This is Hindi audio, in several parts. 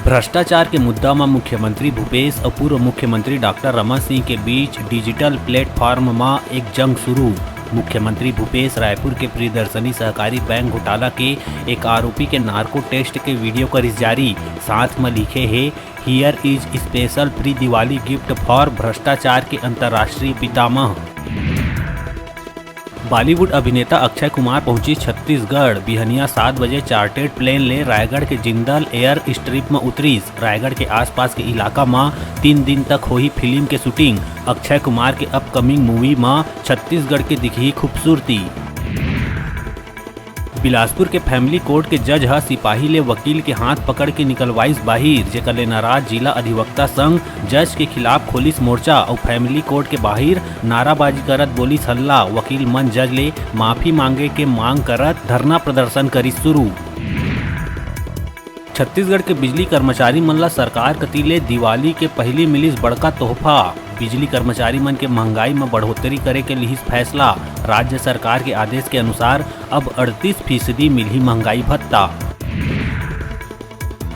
भ्रष्टाचार के मुद्दा में मुख्यमंत्री भूपेश और पूर्व मुख्यमंत्री डॉक्टर रमन सिंह के बीच डिजिटल प्लेटफॉर्म में एक जंग शुरू। मुख्यमंत्री भूपेश रायपुर के प्रियदर्शनी सहकारी बैंक घोटाला के एक आरोपी के नार्को टेस्ट के वीडियो करिस जारी। साथ में लिखे है, here is special pre Diwali gift for भ्रष्टाचार के अंतर्राष्ट्रीय पितामह। बॉलीवुड अभिनेता अक्षय कुमार पहुंची छत्तीसगढ़। बिहनिया 7 बजे चार्टेड प्लेन ले रायगढ़ के जिंदल एयर स्ट्रिप में उतरीस। रायगढ़ के आसपास के इलाका में 3 दिन तक हुई फिल्म के शूटिंग। अक्षय कुमार के अपकमिंग मूवी में छत्तीसगढ़ के दिखी खूबसूरती। बिलासपुर के फैमिली कोर्ट के जज ह सिपाही ले वकील के हाथ पकड़ के निकलवाइस बाहिर, जेकर ले नाराज जिला अधिवक्ता संघ जज के खिलाफ खोलिस मोर्चा और फैमिली कोर्ट के बाहिर नाराबाजी करत बोलिस हल्ला। वकील मन जज ले माफी मांगे के मांग करत धरना प्रदर्शन करिस शुरू। छत्तीसगढ़ के बिजली कर्मचारी मन ला सरकार कती ले दिवाली के पहली मिलिस बड़का तोहफा। बिजली कर्मचारी मन के महंगाई में बढ़ोतरी करे के लिहिस फैसला। राज्य सरकार के आदेश के अनुसार अब 38% मिलही महंगाई भत्ता।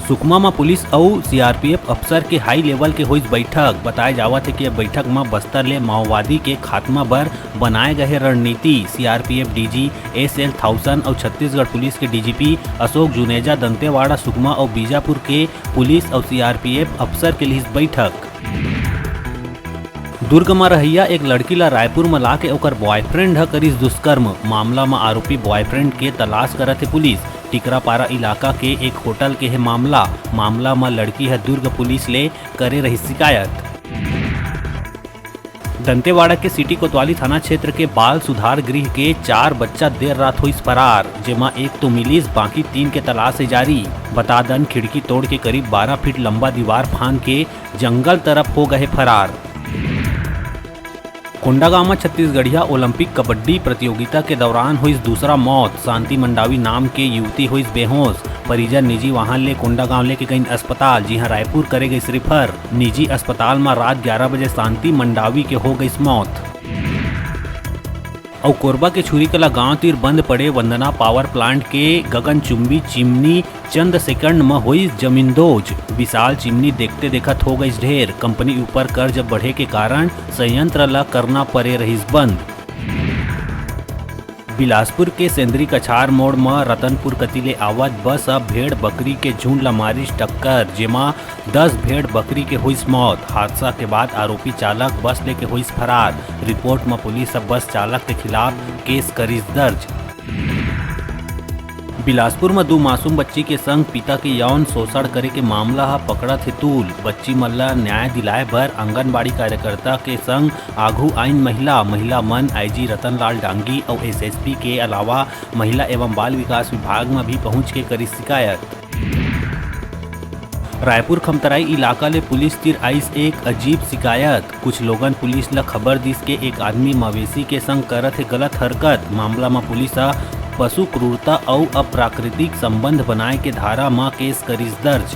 सुकमा में पुलिस और सीआरपीएफ अफसर के हाई लेवल के हुई बैठक। बताया जावत है कि यह बैठक में बस्तर ले माओवादी के खात्मा बर बनाए गए रणनीति। सीआरपीएफ डीजी SL थाउसन और छत्तीसगढ़ पुलिस के डीजीपी अशोक जुनेजा दंतेवाड़ा, सुकमा और बीजापुर के पुलिस और सीआरपीएफ अफसर के लिए बैठक। दुर्ग में रहिया एक लड़की ला रायपुर में लाके ओकर बॉयफ्रेंड ह करिस दुष्कर्म। मामला में आरोपी बॉयफ्रेंड के तलाश करत है पुलिस। टिकरापारा इलाका के एक होटल के है मामला में लड़की है दुर्ग पुलिस ले करे रही शिकायत। दंतेवाड़ा के सिटी कोतवाली थाना क्षेत्र के बाल सुधार गृह के 4 बच्चा देर रात हुई फरार, जेमा एक तो मिलिस, बाकी 3 के तलाश है जारी। बता दन खिड़की तोड़ के करीब 12 फीट लंबा दीवार फांद के जंगल तरफ हो गए फरार। कोंडागांव में छत्तीसगढ़िया ओलंपिक कबड्डी प्रतियोगिता के दौरान हुई दूसरा मौत। शांति मंडावी नाम के युवती हुई बेहोश। परिजन निजी वाहन ले कोंडागांव लेके गई अस्पताल, जहां रायपुर करे गई रिफर। निजी अस्पताल में रात 11 बजे शांति मंडावी के हो गई मौत। और कोरबा के छुरीकला गांव तीर बंद पड़े वंदना पावर प्लांट के गगनचुंबी चिमनी चंद सेकंड में हुई जमींदोज। विशाल चिमनी देखते देखत हो गई ढेर। कंपनी ऊपर कर्ज बढ़े के कारण संयंत्र ला करना पड़े रही बंद। बिलासपुर के सेंद्री कछार मोड़ में रतनपुर कती ले आवत बस अब भेड़ बकरी के झुंड ला मारिस टक्कर, जेमा 10 भेड़ बकरी के हुई मौत। हादसा के बाद आरोपी चालक बस लेके हुई फरार। रिपोर्ट में पुलिस अब बस चालक के खिलाफ केस करिस दर्ज। बिलासपुर में 2 मासूम बच्ची के संग पिता के यौन शोषण करे के मामला पकड़त है तूल। बच्ची मल्ला न्याय दिलाए भर आंगनबाड़ी कार्यकर्ता के संग आघू आइन महिला मन IG रतनलाल डांगी और SSP के अलावा महिला एवं बाल विकास विभाग में भी पहुंच के करी शिकायत। रायपुर खमतराई इलाका ले पुलिस तीर आइस एक अजीब शिकायत। कुछ लोगन पुलिस ला खबर दिस के एक आदमी मवेशी के संग करत है गलत हरकत। मामला में पुलिस पशु क्रूरता और अप्राकृतिक संबंध बनाए के धारा में केस करिस दर्ज।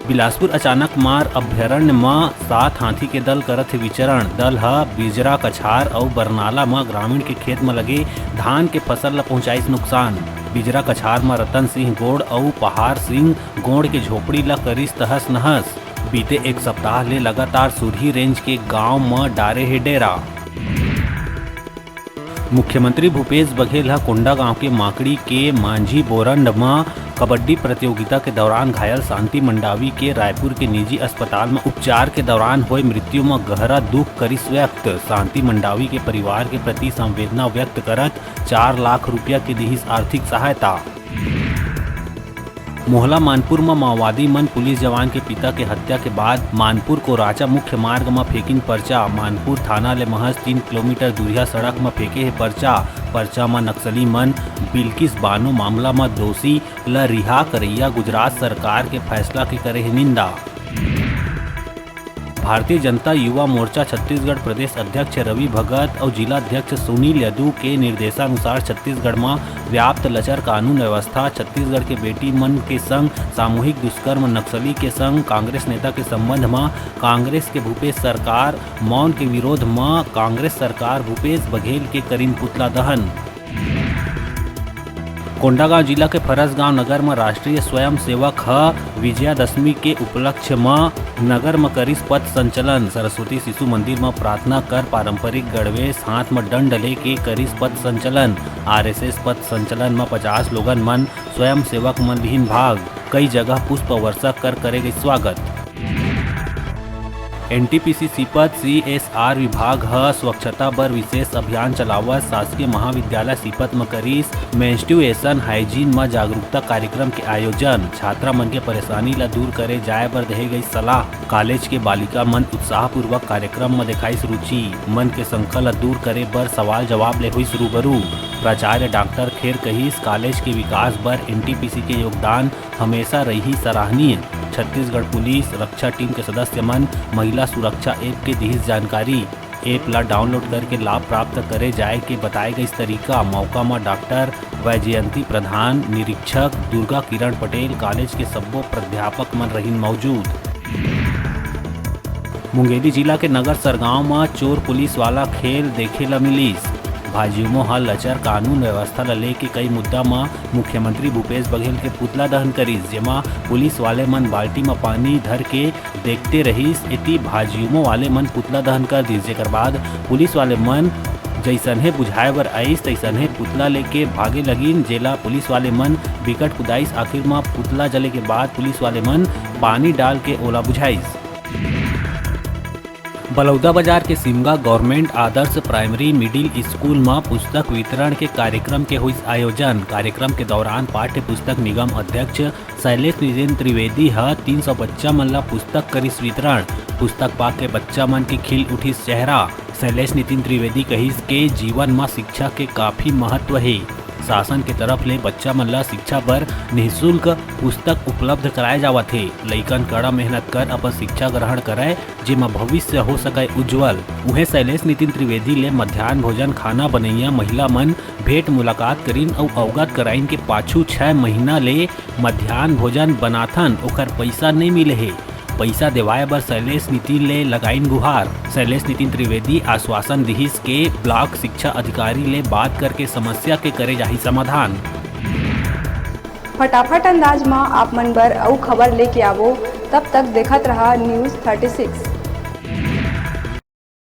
बिलासपुर अचानक मार अभ्यारण्य में 7 हाथी के दल करत है विचरण। दल ह बिजरा कछार और बरनाला में ग्रामीण के खेत में लगे धान के फसल ला पहुंचाइस नुकसान। बिजरा कछार में रतन सिंह गोड़ और पहाड़ सिंह गोड़ के झोपड़ी ला करिस तहस नहस। बीते एक सप्ताह ले लगातार सुरही रेंज के गांव में डारे है डेरा। मुख्यमंत्री भूपेश बघेल कोंडागांव के माकड़ी के मांझी बोरंड में कबड्डी प्रतियोगिता के दौरान घायल शांति मंडावी के रायपुर के निजी अस्पताल में उपचार के दौरान हुए मृत्यु में गहरा दुख करिस व्यक्त। शांति मंडावी के परिवार के प्रति संवेदना व्यक्त करत 4 लाख रुपया के दिहिस आर्थिक सहायता। मोहला मानपुर में माओवादी मन पुलिस जवान के पिता के हत्या के बाद मानपुर को राचा मुख्य मार्ग में फेंकिन पर्चा। मानपुर थाना ले महज 3 किलोमीटर दूरिया सड़क में फेंके है पर्चा में नक्सली मन बिल्किस बानो मामला में दोषी ल रिहा करैया गुजरात सरकार के फैसला के करे है निंदा। भारतीय जनता युवा मोर्चा छत्तीसगढ़ प्रदेश अध्यक्ष रवि भगत और जिला अध्यक्ष सुनील यदू के निर्देशानुसार छत्तीसगढ़ में व्याप्त लचर कानून व्यवस्था, छत्तीसगढ़ के बेटी मन के संग सामूहिक दुष्कर्म, नक्सली के संग कांग्रेस नेता के संबंध में कांग्रेस के भूपेश सरकार मौन के विरोध में कांग्रेस सरकार भूपेश बघेल के करीन पुतला दहन। कोंडागांव जिला के फरसगांव नगर में राष्ट्रीय स्वयं सेवक विजयादशमी के उपलक्ष्य में नगर में करिस पथ संचलन। सरस्वती शिशु मंदिर में प्रार्थना कर पारंपरिक गणवेश हाथ में दंड लेके करिस पथ संचलन। आरएसएस पथ संचलन में 50 लोगन मन स्वयं सेवक मन लिहिन भाग। कई जगह पुष्प वर्षा कर करे गई स्वागत। एनटीपीसी सीपत सीएसआर विभाग स्वच्छता बर विशेष अभियान चलावत। शासकीय महाविद्यालय सीपत में करिस मेंस्ट्रुएशन हाइजीन में जागरूकता कार्यक्रम के आयोजन। छात्रा मन के परेशानी ला दूर करे जाए बर देहे गई सलाह। कॉलेज के बालिका मन उत्साहपूर्वक कार्यक्रम में दिखाई रुचि। मन के शंका ला दूर करे बर सवाल जवाब ले हुई रूबरू। प्राचार्य डॉक्टर खेर कहिस कॉलेज के विकास बर एनटीपीसी के योगदान हमेशा रही सराहनीय। छत्तीसगढ़ पुलिस रक्षा टीम के सदस्य मन महिला सुरक्षा ऐप के दी जानकारी। ऐप ला डाउनलोड करके लाभ प्राप्त करे जाए के बताए गई तरीका। मौका में डॉक्टर वैजयंती प्रधान, निरीक्षक दुर्गा किरण पटेल, कॉलेज के सब्बो प्राध्यापक मन रहीन मौजूद। मुंगेली जिला के नगर सरगांव में चोर पुलिस वाला खेल देखे ला मिलिस। भाजयुमो हल लचर कानून व्यवस्था ला लेके कई मुद्दा में मुख्यमंत्री भूपेश बघेल के पुतला दहन करिस, जेमा पुलिस वाले मन बाल्टी में पानी धर के देखते रहिस। इति भाजयुमो वाले मन पुतला दहन कर दिस, जेकर बाद पुलिस वाले मन जैसनहे बुझाए बर आइस तैसनहे पुतला लेके भागे लगिन। जेला पुलिस वाले मन बिकट कुदाइस। आखिर में पुतला जले के बाद पुलिस वाले मन पानी डाल के ओला बुझाइस। बलौदाबाजार के सिमगा गवर्नमेंट आदर्श प्राइमरी मिडिल स्कूल में पुस्तक वितरण के कार्यक्रम के हुई आयोजन। कार्यक्रम के दौरान पाठ्य पुस्तक निगम अध्यक्ष शैलेश नितिन त्रिवेदी 300 बच्चा मन ला पुस्तक करिस वितरण। पुस्तक पाक के बच्चा मन के खिल उठिस चेहरा। शैलेश नितिन त्रिवेदी कहिस के जीवन में शिक्षा के काफी महत्व है। शासन के तरफ ले बच्चा मन ला शिक्षा बर निःशुल्क पुस्तक उपलब्ध कराए जावत है। लइकन कड़ा मेहनत कर अपन शिक्षा ग्रहण करे, जेमा भविष्य हो सके उज्जवल। उहे शैलेश नितिन त्रिवेदी ले मध्याह्न भोजन खाना बनैया महिला मन भेंट मुलाकात करीन और अवगत कराइन के पाछू 6 महीना ले मध्याह्न भोजन बनाथन, ओकर पैसा नहीं मिले है। पैसा देवाए बर शैलेश नितिन ले लगाइन गुहार। शैलेश नितिन त्रिवेदी आश्वासन दिहिस के ब्लॉक शिक्षा अधिकारी ले बात करके समस्या के करे जाही समाधान। फटाफट अंदाज में आप मन बर अउ खबर लेके आवो, तब तक देखत रहा न्यूज़ 36।